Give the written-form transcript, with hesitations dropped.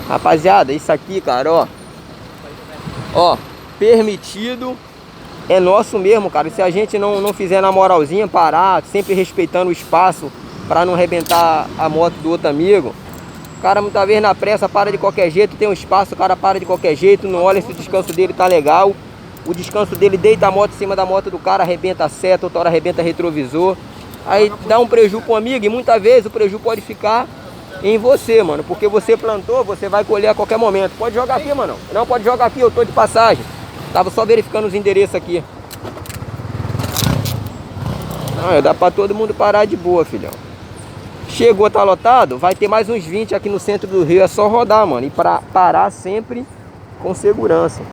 Rapaziada, isso aqui, cara, ó. Ó, permitido é nosso mesmo, cara. Se a gente não fizer na moralzinha, parar, sempre respeitando o espaço pra não arrebentar a moto do outro amigo. O cara muitas vezes na pressa para de qualquer jeito, tem um espaço, o cara para de qualquer jeito, não olha se o descanso dele tá legal. O descanso dele deita a moto em cima da moto do cara, arrebenta a seta, outra hora arrebenta retrovisor. Aí dá um prejuízo pro amigo e muitas vezes o prejuízo pode ficar em você, mano. Porque você plantou, você vai colher a qualquer momento. Pode jogar aqui, mano. Não, pode jogar aqui, eu tô de passagem. Tava só verificando os endereços aqui. Não, dá pra todo mundo parar de boa, filhão. Chegou, tá lotado, vai ter mais uns 20 aqui no centro do Rio. É só rodar, mano. E pra parar sempre com segurança.